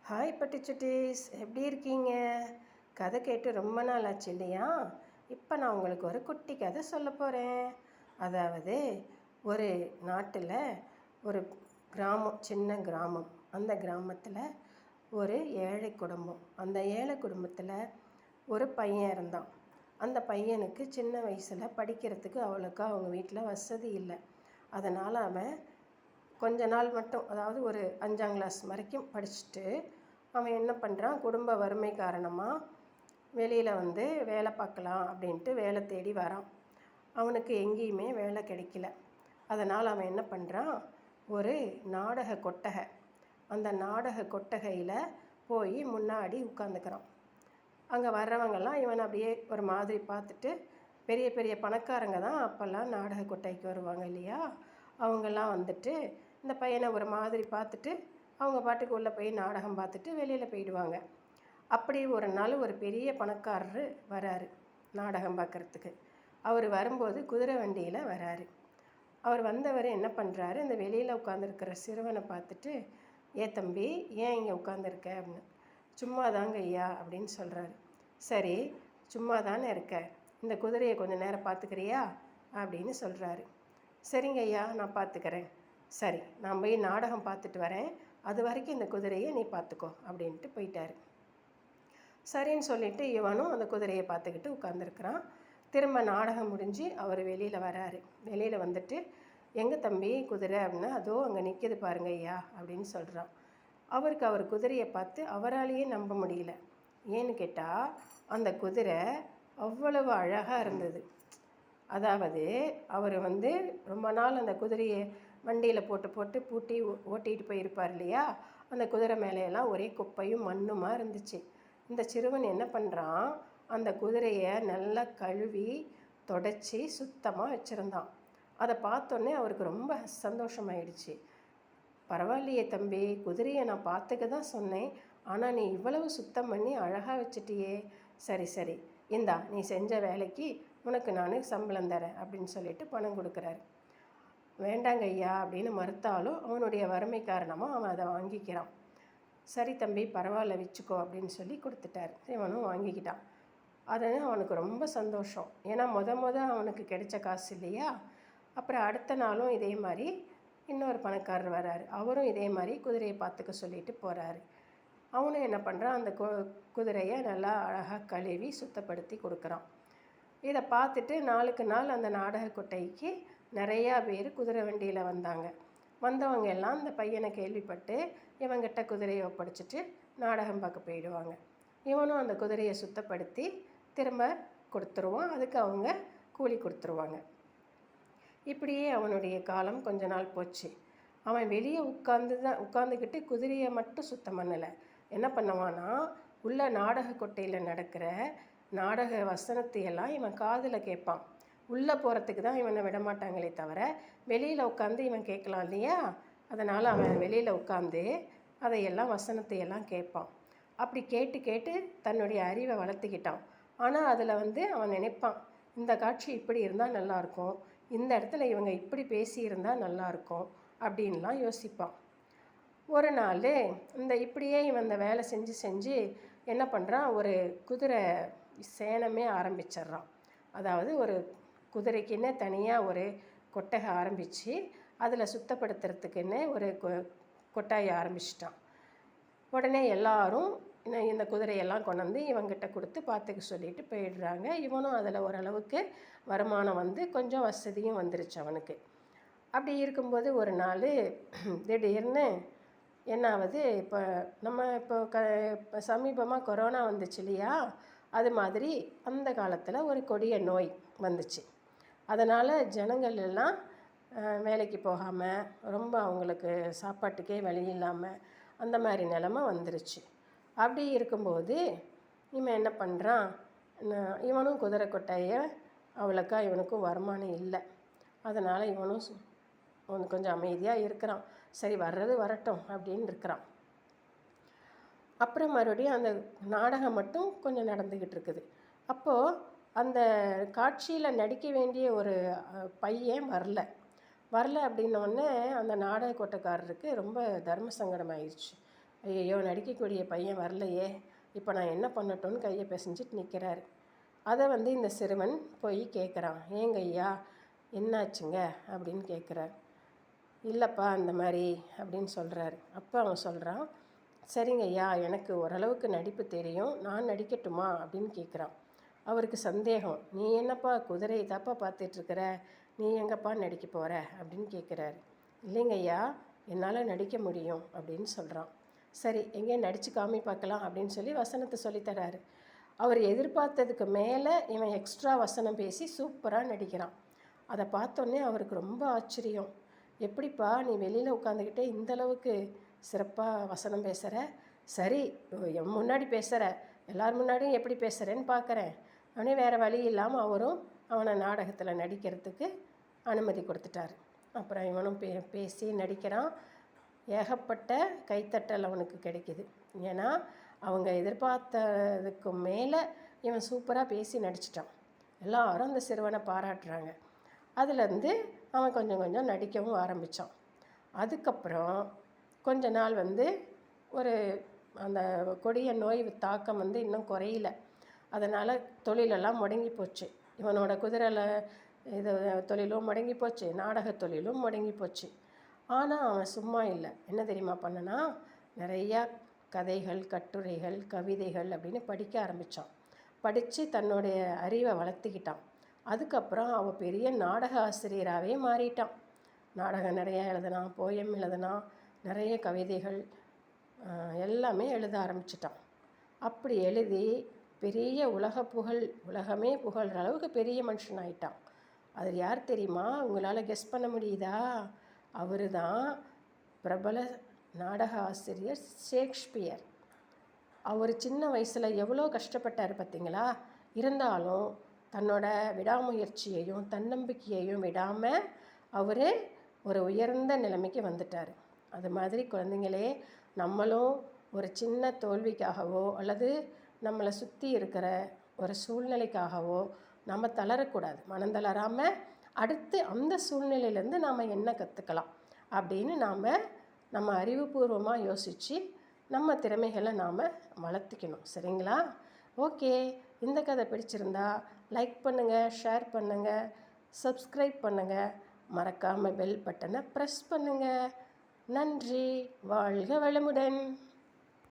Hi பட்டிச்சுட்டீஸ், எப்படி இருக்கீங்க? கதை கேட்டு ரொம்ப நாள் ஆச்சு இல்லையா? இப்போ நான் உங்களுக்கு ஒரு குட்டி கதை சொல்ல போகிறேன். அதாவது ஒரு நாட்டில் ஒரு கிராமம், சின்ன கிராமம். அந்த கிராமத்தில் ஒரு ஏழை குடும்பம். அந்த ஏழை குடும்பத்தில் ஒரு பையன் இருந்தான். அந்த பையனுக்கு சின்ன வயசில் படிக்கிறதுக்கு அவ்வளோக்கா அவங்க வீட்டில் வசதி இல்லை. அதனால் அவன் கொஞ்ச நாள் மட்டும், அதாவது ஒரு 5ஆம் கிளாஸ் வரைக்கும் படிச்சுட்டு அவன் என்ன பண்ணுறான், குடும்ப வறுமை காரணமாக வெளியில் வேலை பார்க்கலாம் அப்படின்ட்டு வேலை தேடி வரான். அவனுக்கு எங்கேயுமே வேலை கிடைக்கல. அதனால் அவன் என்ன பண்ணுறான், ஒரு நாடக கொட்டகை, அந்த நாடக கொட்டகையில் போய் முன்னாடி உட்காந்துக்கிறான். அங்கே வர்றவங்கெல்லாம் இவனை அப்படியே ஒரு மாதிரி பார்த்துட்டு, பெரிய பெரிய பணக்காரங்க தான் அப்போல்லாம் நாடக கொட்டைக்கு வருவாங்க இல்லையா, அவங்கெல்லாம் இந்த பையனை ஒரு மாதிரி பார்த்துட்டு அவங்க பாட்டுக்கு உள்ளே போய் நாடகம் பார்த்துட்டு வெளியில் போயிடுவாங்க. அப்படி ஒரு நாள் ஒரு பெரிய பணக்காரர் வராரு நாடகம் பார்க்குறதுக்கு. அவர் வரும்போது குதிரை வண்டியில் வராரு. அவர் வந்தவர் என்ன பண்ணுறாரு, இந்த வெளியில் உட்காந்துருக்கிற சிறுவனை பார்த்துட்டு, ஏ தம்பி, ஏன் இங்கே உட்காந்துருக்க அப்படின்னு. சும்மா தாங்க ஐயா அப்படின்னு சொல்கிறாரு. சரி, சும்மா தானே இருக்க, இந்த குதிரையை கொஞ்சம் நேரம் பார்த்துக்கிறியா அப்படின்னு சொல்கிறாரு. சரிங்க ஐயா, நான் பார்த்துக்கிறேன். சரி, நான் போய் நாடகம் பார்த்துட்டு வரேன், அது வரைக்கும் இந்த குதிரையை நீ பார்த்துக்கோ அப்படின்ட்டு போயிட்டார். சரின்னு சொல்லிவிட்டு இவனும் அந்த குதிரையை பார்த்துக்கிட்டு உட்காந்துருக்குறான். திரும்ப நாடகம் முடிஞ்சு அவர் வெளியில் வராரு. வெளியில் வந்துட்டு, எங்கே தம்பி குதிரை அப்படின்னா, அதோ அங்கே நிற்கிது பாருங்க ஐயா அப்படின்னு சொல்கிறான். அவருக்கு அவர் குதிரையை பார்த்து அவராலேயே நம்ப முடியல. ஏன்னு கேட்டால், அந்த குதிரை அவ்வளவு அழகாக இருந்தது. அதாவது அவர் ரொம்ப நாள் அந்த குதிரையை வண்டியில் போட்டு போட்டு பூட்டி ஓட்டிகிட்டு போயிருப்பார் இல்லையா, அந்த குதிரை மேலையெல்லாம் ஒரே குப்பையும் மண்ணுமா இருந்துச்சு. இந்த சிறுவன் என்ன பண்ணுறான், அந்த குதிரையை நல்லா கழுவி தொடச்சி சுத்தமாக வச்சுருந்தான். அதை பார்த்தோன்னே அவருக்கு ரொம்ப சந்தோஷமாயிடுச்சு. பரவாயில்லையே தம்பி, குதிரையை நான் பார்த்துக்க தான் சொன்னேன், ஆனால் நீ இவ்வளவு சுத்தம் பண்ணி அழகாக வச்சுட்டியே. சரி சரி, இந்தா நீ செஞ்ச வேலைக்கு உனக்கு நான் சம்பளம் தரேன் அப்படின்னு சொல்லிட்டு பணம் கொடுக்குறாரு. வேண்டாங்க ஐயா அப்படின்னு மறுத்தாலும் அவனுடைய வறுமை காரணமாக அவன் அதை வாங்கிக்கிறான். சரி தம்பி, பரவாயில்ல வச்சுக்கோ அப்படின்னு சொல்லி கொடுத்துட்டார். இவனும் வாங்கிக்கிட்டான். அது அவனுக்கு ரொம்ப சந்தோஷம். ஏன்னா அவனுக்கு கிடைச்ச காசு இல்லையா. அப்புறம் அடுத்த நாளும் இதே மாதிரி இன்னொரு பணக்காரர் வராரு. அவரும் இதே மாதிரி குதிரையை பார்த்துக்க சொல்லிட்டு போகிறாரு. அவனும் என்ன பண்ணுறான், அந்த குதிரையை நல்லா அழகாக கழுவி சுத்தப்படுத்தி கொடுக்குறான். இதை பார்த்துட்டு நாளுக்கு நாள் அந்த நாடக கொட்டைக்கு நிறையா பேர் குதிரை வண்டியில் வந்தாங்க. வந்தவங்க எல்லாம் இந்த பையனை கேள்விப்பட்டு இவங்கிட்ட குதிரையை ஒப்படைச்சிட்டு நாடகம் பார்க்க போயிடுவாங்க. இவனும் அந்த குதிரையை சுத்தப்படுத்தி திரும்ப கொடுத்துருவான். அதுக்கு அவங்க கூலி கொடுத்துருவாங்க. இப்படியே அவனுடைய காலம் கொஞ்ச நாள் போச்சு. அவன் வெளியே உட்காந்துக்கிட்டு குதிரையை மட்டும் சுத்தம் பண்ணலை. என்ன பண்ணுவான்னா, உள்ள நாடக கொட்டையில் நடக்கிற நாடக வசனத்தையெல்லாம் இவன் காதில் கேட்பான். உள்ளே போகிறதுக்கு தான் இவனை விடமாட்டாங்களே தவிர வெளியில் உட்காந்து இவன் கேட்கலாம் இல்லையா. அதனால் அவன் வெளியில் உட்காந்து அதையெல்லாம் வசனத்தையெல்லாம் கேட்பான். அப்படி கேட்டு கேட்டு தன்னுடைய அறிவை வளர்த்துக்கிட்டான். ஆனால் அதில் அவன் நினைப்பான், இந்த காட்சி இப்படி இருந்தால் நல்லாயிருக்கும், இந்த இடத்துல இவங்க இப்படி பேசியிருந்தால் நல்லாயிருக்கும் அப்படின்லாம் யோசிப்பான். ஒரு நாள் இப்படியே இவன் இந்த வேலை செஞ்சு என்ன பண்ணுறான், ஒரு குதிரை சேனமே ஆரம்பிச்சிட்றான். அதாவது ஒரு குதிரைக்குன்னு தனியாக ஒரு கொட்டகை ஆரம்பித்து அதில் சுத்தப்படுத்துறதுக்குன்னு ஒரு கொட்டாயை ஆரம்பிச்சிட்டான். உடனே எல்லாரும் இந்த குதிரையெல்லாம் கொண்டு இவங்கிட்ட கொடுத்து பார்த்துக்க சொல்லிட்டு போயிடுறாங்க. இவனும் அதில் ஓரளவுக்கு வருமானம் கொஞ்சம் வசதியும் வந்துருச்சு அவனுக்கு. அப்படி இருக்கும்போது ஒரு நாள் திடீர்னு என்னாவது, இப்போ சமீபமாக கொரோனா வந்துச்சு இல்லையா, அது மாதிரி அந்த காலத்தில் ஒரு கொடிய நோய் வந்துச்சு. அதனால் ஜனங்கள் எல்லாம் வேலைக்கு போகாமல், ரொம்ப அவங்களுக்கு சாப்பாட்டுக்கே வழி இல்லாமல் அந்த மாதிரி நிலமை வந்துருச்சு. அப்படி இருக்கும்போது இவன் என்ன பண்ணுறான், இவனும் குதிரை கொட்டையை அவ்வளோக்கா இவனுக்கும் வருமானம் இல்லை. அதனால் இவனும் கொஞ்சம் அமைதியாக இருக்கிறான். சரி, வர்றது வரட்டும் அப்படின்னு இருக்கிறான். அப்புறம் மறுபடியும் அந்த நாடகம் மட்டும் கொஞ்சம் நடந்துக்கிட்டு இருக்குது. அப்போது அந்த காட்சியில் நடிக்க வேண்டிய ஒரு பையன் வரல அப்படின்னோடனே அந்த நாடக கொட்டைக்காரருக்கு ரொம்ப தர்ம சங்கடம் ஆயிடுச்சு. ஐயையோ நடிக்கக்கூடிய பையன் வரலையே, இப்போ நான் என்ன பண்ணட்டும்னு கையை பிசைஞ்சிட்டு நிற்கிறாரு. அதை இந்த சிறுவன் போய் கேட்குறான், ஏங்க ஐயா என்னாச்சுங்க அப்படின்னு கேட்குறார். இல்லைப்பா அந்த மாதிரி அப்படின்னு சொல்கிறாரு. அப்போ அவன் சொல்கிறான், சரிங்க ஐயா எனக்கு ஓரளவுக்கு நடிப்பு தெரியும், நான் நடிக்கட்டுமா அப்படின்னு கேட்குறான். அவருக்கு சந்தேகம், நீ என்னப்பா குதிரையை தாப்பா பார்த்துட்ருக்கிற, நீ எங்கப்பா நடிக்க போகிற அப்படின்னு கேட்குறாரு. இல்லைங்க ஐயா என்னால் நடிக்க முடியும் அப்படின்னு சொல்கிறான். சரி எங்கே நடித்து காமி பார்க்கலாம் அப்படின்னு சொல்லி வசனத்தை சொல்லித்தராரு. அவர் எதிர்பார்த்ததுக்கு மேலே இவன் எக்ஸ்ட்ரா வசனம் பேசி சூப்பராக நடிக்கிறான். அதை பார்த்தோன்னே அவருக்கு ரொம்ப ஆச்சரியம். எப்படிப்பா நீ வெளியில் உட்காந்துக்கிட்டே இந்தளவுக்கு சிறப்பாக வசனம் பேசுகிற, சரி என் முன்னாடி பேசுகிற, எல்லார் முன்னாடியும் எப்படி பேசுகிறேன்னு பார்க்குறேன். அவனே வேறு வழி இல்லாமல் அவரும் அவனை நாடகத்தில் நடிக்கிறதுக்கு அனுமதி கொடுத்துட்டார். அப்புறம் இவனும் பேசி நடிக்கிறான். ஏகப்பட்ட கைத்தட்டல் அவனுக்கு கிடைக்கிது. ஏன்னா அவங்க எதிர்பார்த்ததுக்கு மேலே இவன் சூப்பராக பேசி நடிச்சிட்டான். எல்லாரும் அந்த சிறுவனை பாராட்டுறாங்க. அதுலேருந்து அவன் கொஞ்சம் கொஞ்சம் நடிக்கவும் ஆரம்பித்தான். அதுக்கப்புறம் கொஞ்ச நாள் ஒரு அந்த கொடிய நோய் தாக்கம் இன்னும் குறையல. அதனால் தொழிலெல்லாம் முடங்கி போச்சு. இவனோட குதிரையில் இது தொழிலும் முடங்கி போச்சு, நாடக தொழிலும் முடங்கி போச்சு. ஆனால் அவன் சும்மா இல்லை. என்ன தெரியுமா பண்ணனா, நிறையா கதைகள், கட்டுரைகள், கவிதைகள் அப்படின்னு படிக்க ஆரம்பித்தான். படித்து தன்னுடைய அறிவை வளர்த்துக்கிட்டான். அதுக்கப்புறம் அவன் பெரிய நாடக ஆசிரியராகவே மாறிட்டான். நாடகம் நிறையா எழுதினான், போயம் எழுதினான், நிறைய கவிதைகள் எல்லாமே எழுத ஆரம்பிச்சிட்டான். அப்படி எழுதி பெரிய உலகமே புகழ்கிற அளவுக்கு பெரிய மனுஷன் ஆயிட்டான். அது யார் தெரியுமா? உங்களால் கெஸ் பண்ண முடியுதா? அவர் தான் பிரபல நாடக ஆசிரியர் ஷேக்ஸ்பியர். அவர் சின்ன வயசில் எவ்வளோ கஷ்டப்பட்டார் பார்த்தீங்களா? இருந்தாலும் தன்னோட விடாமுயற்சியையும் தன்னம்பிக்கையையும் விடாமல் அவர் ஒரு உயர்ந்த நிலைமைக்கு வந்துட்டார். அது மாதிரி குழந்தைங்களே, நம்மளும் ஒரு சின்ன தோல்விக்காகவோ அல்லது நம்மளை சுற்றி இருக்கிற ஒரு சூழ்நிலைக்காகவோ நம்ம தளரக்கூடாது. மனம் தளராமல் அடுத்து அந்த சூழ்நிலையிலேருந்து நாம் என்ன கற்றுக்கலாம் அப்படின்னு நம்ம அறிவுபூர்வமாக யோசித்து நம்ம திறமைகளை நாம் வளர்த்திக்கணும். சரிங்களா? ஓகே, இந்த கதை பிடிச்சிருந்தா லைக் பண்ணுங்கள், ஷேர் பண்ணுங்கள், சப்ஸ்கிரைப் பண்ணுங்கள், மறக்காமல் பெல் பட்டனை ப்ரெஸ் பண்ணுங்கள். நன்றி. வாழ்க வளமுடன்.